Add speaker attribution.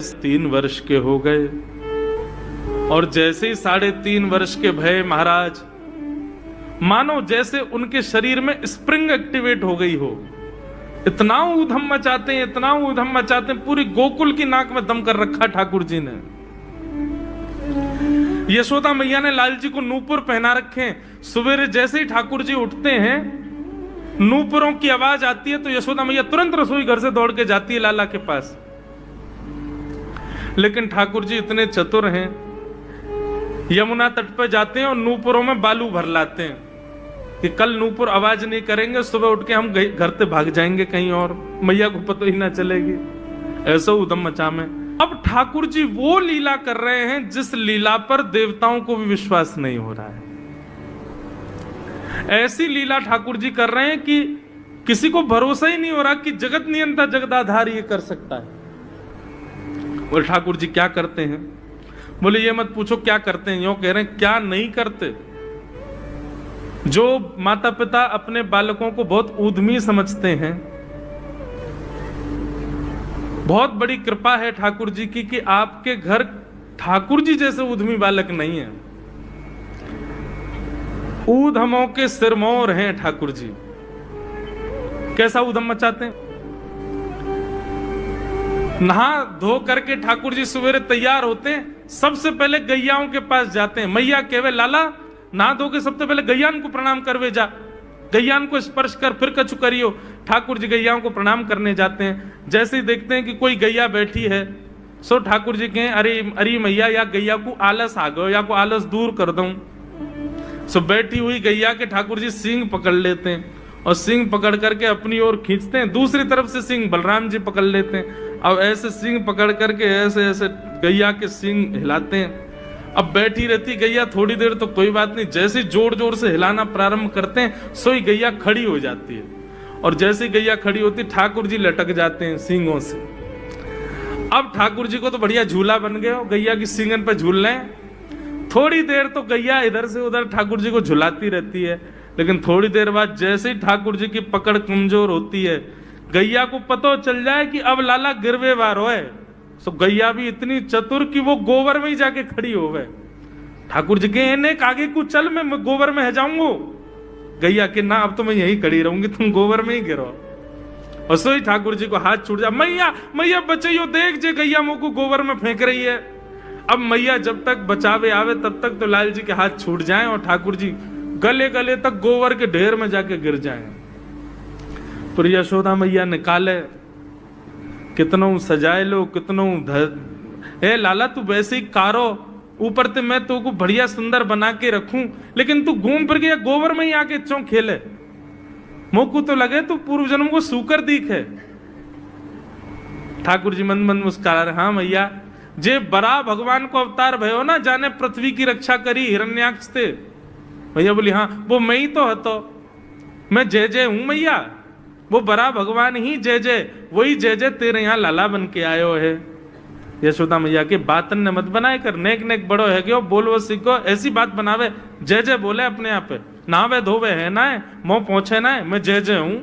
Speaker 1: 3 वर्ष के हो गए और जैसे ही 3.5 वर्ष के भये महाराज, मानो जैसे उनके शरीर में स्प्रिंग एक्टिवेट हो गई हो। इतना ऊधम मचाते हैं, इतना ऊधम मचाते हैं, पूरी गोकुल की नाक में दम कर रखा ठाकुर जी ने। यशोदा मैया ने लाल जी को नूपुर पहना रखे। सवेरे जैसे ही ठाकुर जी उठते हैं, नूपुरों की आवाज आती है तो यशोदा मैया तुरंत रसोई घर से दौड़ के जाती है लाला के पास। लेकिन ठाकुर जी इतने चतुर हैं, यमुना तट पर जाते हैं और नूपुरों में बालू भर लाते हैं कि कल नूपुर आवाज नहीं करेंगे, सुबह उठ के हम घर से भाग जाएंगे कहीं और, मैया को पता ही ना चलेगी। ऐसा उधम मचा में अब ठाकुर जी वो लीला कर रहे हैं जिस लीला पर देवताओं को भी विश्वास नहीं हो रहा है। ऐसी लीला ठाकुर जी कर रहे हैं कि किसी को भरोसा ही नहीं हो रहा कि जगत नियंता जगदाधार ये कर सकता है। बोले ठाकुर जी क्या करते हैं? बोले ये मत पूछो क्या करते हैं, यूं कह रहे हैं क्या नहीं करते। जो माता पिता अपने बालकों को बहुत ऊधमी समझते हैं, बहुत बड़ी कृपा है ठाकुर जी की कि आपके घर ठाकुर जी जैसे ऊधमी बालक नहीं है। ऊधमों के सिरमौर हैं ठाकुर जी। कैसा ऊधम मचाते हैं? नहा धो करके ठाकुर जी सवेरे तैयार होते हैं, सबसे पहले गैयाओं के पास जाते हैं। मैया कहवे लाला नहा धो के सबसे पहले गैयान को प्रणाम करवे जा, गैयान को स्पर्श कर फिर कछु करियो। ठाकुर जी गैयाओं को प्रणाम करने जाते हैं। जैसे ही देखते हैं कि कोई गैया बैठी है, सो ठाकुर जी कहें अरे मैया या गैया को आलस आ गयो, या को आलस दूर कर दूं। सो बैठी हुई गैया के ठाकुर जी सींग पकड़ लेते हैं और सींग पकड़ करके अपनी ओर खींचते हैं। दूसरी तरफ से सींग बलराम जी पकड़ लेते हैं। अब ऐसे सींग पकड़ करके ऐसे ऐसे गैया के सींग हिलाते हैं। अब बैठी रहती गैया थोड़ी देर तो कोई बात नहीं, जैसे जोर जोर से हिलाना प्रारंभ करते हैं सोई गैया खड़ी हो जाती है। और जैसे गैया खड़ी होती ठाकुर जी लटक जाते हैं सींगों से। अब ठाकुर जी को तो बढ़िया झूला बन गया, गैया की सींगन पर झूल रहे हैं। थोड़ी देर तो गैया इधर से उधर ठाकुर जी को झुलाती रहती है, लेकिन थोड़ी देर बाद जैसे ही ठाकुर जी की पकड़ कमजोर होती है, गैया को पता चल जाए कि अब लाला गिरवे वार है। सो गैया भी इतनी चतुर कि वो गोबर में ही जाके खड़ी हो गए। ठाकुर जी के नेक आगे को चल, मैं गोबर में है जाऊंगा। गैया के ना अब तो मैं यही खड़ी रहूंगी, तुम गोबर में ही गिरो। और सो ही ठाकुर जी को हाथ छूट जा, मैया मैया बचाइयो, देख जे गैया मुंह को गोबर में फेंक रही है। अब मैया जब तक बचावे आवे तब तक तो लाल जी के हाथ छूट जाएं और ठाकुर जी गले गले तक गोबर के ढेर में जाके गिर जाएं। पर यशोदा मैया निकाले, कितनों सजाए लो, कितनों ए लाला तू वैसे ही कारो, ऊपर से मैं तो को बढ़िया सुंदर बना के रखूं, लेकिन तू घूम फिर के गोबर में ही आके चौं खेले। मोकू तो लगे तू पूर्व जन्म को सूकर दीख है। ठाकुर जी मन मन मुस्कुरा रहे, हाँ मैया जे बड़ा भगवान को अवतार भयो ना, जाने पृथ्वी की रक्षा करी हिरण्याक्ष से। भैया बोली हाँ वो मैं ही तो हतो, मैं जय जय हूं मैया, वो बड़ा भगवान ही जय जय, वही जय जय तेरे यहाँ लाला बन के आयो है। यशोदा मैया के बातन ने मत बनाए कर, नेक नेक बड़ो है क्यों बोलो सीखो, ऐसी बात बनावे, जय जय बोले अपने आप पे, ना वे धोवे है ना है, मोह पहुंचे ना है, मैं जय जय हूं।